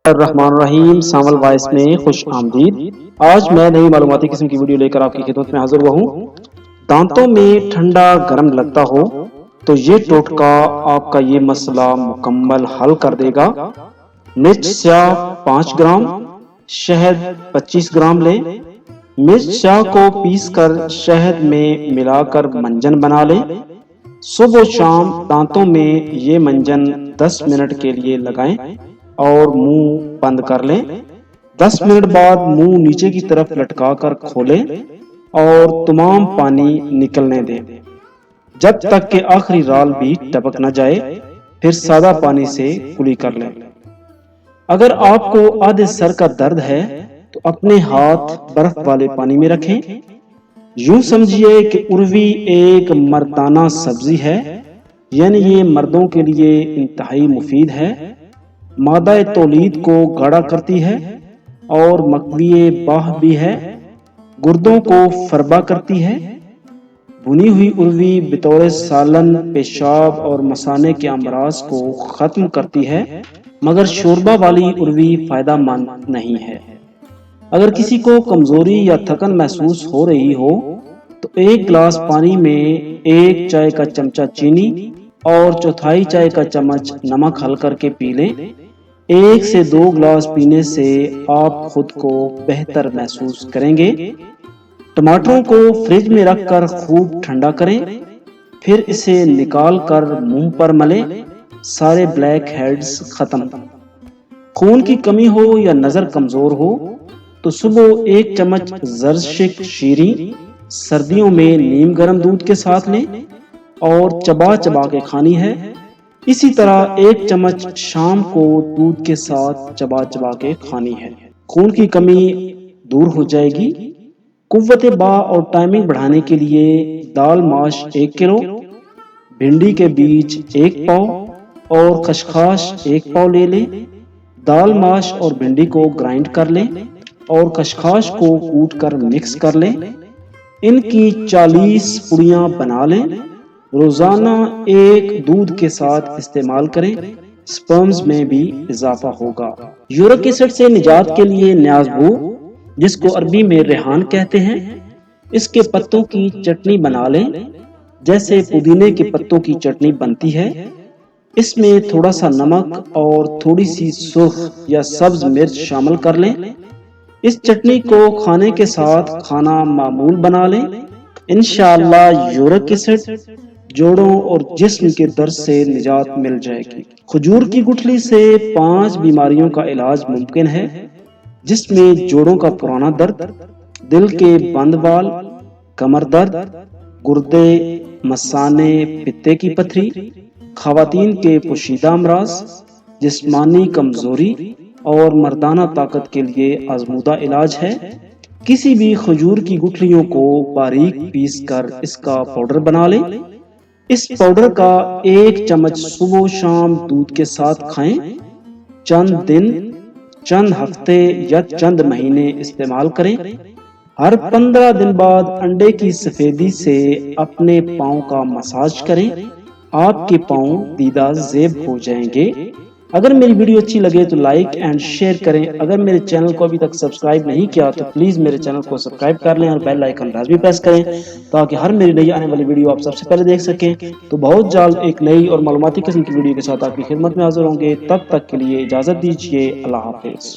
الرحمن الرحیم سامل وائس میں خوش آمدید۔ آج میں نئی معلوماتی قسم کی ویڈیو لے کر آپ کی خدمت میں حاضر ہوا ہوں۔ دانتوں میں ٹھنڈا گرم لگتا ہو تو یہ ٹوٹکا آپ کا یہ مسئلہ مکمل حل کر دے گا۔ مرچ سیاہ 5 گرام، شہد 25 گرام لیں۔ مرچ سیاہ کو پیس کر شہد میں ملا کر منجن بنا لیں۔ صبح و شام دانتوں میں یہ منجن 10 منٹ کے لیے لگائیں اور منہ بند کر لیں۔ 10 منٹ بعد منہ نیچے کی طرف لٹکا کر کھولیں اور تمام پانی نکلنے دیں جب تک کہ آخری رال بھی ٹپک نہ جائے، پھر سادہ پانی سے کلی کر لیں۔ اگر آپ کو آدھے سر کا درد ہے تو اپنے ہاتھ برف والے پانی میں رکھیں۔ یوں سمجھیے کہ اروی ایک مردانہ سبزی ہے، یعنی یہ مردوں کے لیے انتہائی مفید ہے، مادہ تولید کو گاڑھا کرتی ہے اور مقوی باہ بھی ہے، گردوں کو فربا کرتی ہے۔ بھنی ہوئی اروی بطور سالن پیشاب اور مثانے کے امراض کو ختم کرتی ہے، مگر شوربہ والی اروی فائدہ مند نہیں ہے۔ اگر کسی کو کمزوری یا تھکن محسوس ہو رہی ہو تو 1 گلاس پانی میں 1 چائے کا چمچہ چینی اور 1/4 چائے کا چمچ نمک ڈال کر کے پی لیں۔ 1 سے 2 گلاس پینے سے آپ خود کو بہتر محسوس کریں گے۔ ٹماٹروں کو فریج میں رکھ کر خوب ٹھنڈا کریں، پھر اسے نکال کر منہ پر ملیں، سارے بلیک ہیڈز ختم۔ خون کی کمی ہو یا نظر کمزور ہو تو صبح 1 چمچ زرشک شیریں سردیوں میں نیم گرم دودھ کے ساتھ لیں اور چبا چبا کے کھانی ہے۔ اسی طرح 1 چمچ شام کو دودھ کے ساتھ چبا چبا کے کھانی ہے۔ خون کی کمی دور ہو جائے گی۔ قوت باہ اور ٹائمنگ بڑھانے کے لیے دال ماش 1 کلو، بھنڈی کے بیج 1 پاؤ اور خشخاش 1 پاؤ لے لیں۔ دال ماش اور بھنڈی کو گرائنڈ کر لیں اور خشخاش کو کوٹ کر مکس کر لیں۔ ان کی 40 پڑیاں بنا لیں۔ روزانہ 1 دودھ کے ساتھ استعمال کریں، سپرمز میں بھی اضافہ ہوگا۔ یورک ایسڈ سے نجات کے لیے نیازبو، جس کو عربی میں ریحان کہتے ہیں، اس کے پتوں کی چٹنی بنا لیں جیسے پودینے کے پتوں کی چٹنی بنتی ہے۔ اس میں تھوڑا سا نمک اور تھوڑی سی سرخ یا سبز مرچ شامل کر لیں۔ اس چٹنی کو کھانے کے ساتھ کھانا معمول بنا لیں۔ انشاءاللہ یورک ایسڈ، جوڑوں اور جسم کے درد سے نجات مل جائے گی۔ کھجور کی گٹھلی سے 5 بیماریوں کا علاج ممکن ہے، جس میں جوڑوں کا پرانا درد، دل کے بند وال، کمر درد، گردے، مثانے، پتے کی پتھری، خواتین کے پوشیدہ امراض، جسمانی کمزوری اور مردانہ طاقت کے لیے آزمودہ علاج ہے۔ کسی بھی کھجور کی گٹھلیوں کو باریک پیس کر اس کا پاؤڈر بنا لیں۔ اس پاؤڈر کا 1 چمچ صبح و شام دودھ کے ساتھ کھائیں۔ چند دن، چند ہفتے یا چند مہینے استعمال کریں۔ ہر 15 دن بعد انڈے کی سفیدی سے اپنے پاؤں کا مساج کریں، آپ کے پاؤں دیدہ زیب ہو جائیں گے۔ اگر میری ویڈیو اچھی لگے تو لائک اینڈ شیئر کریں۔ اگر میرے چینل کو ابھی تک سبسکرائب نہیں کیا تو پلیز میرے چینل کو سبسکرائب کر لیں اور بیل آئیکن لازمی پریس کریں تاکہ ہر میری نئی آنے والی ویڈیو آپ سب سے پہلے دیکھ سکیں۔ تو بہت جلد ایک نئی اور معلوماتی قسم کی ویڈیو کے ساتھ آپ کی خدمت میں حاضر ہوں گے۔ تب تک کے لیے اجازت دیجیے۔ اللہ حافظ۔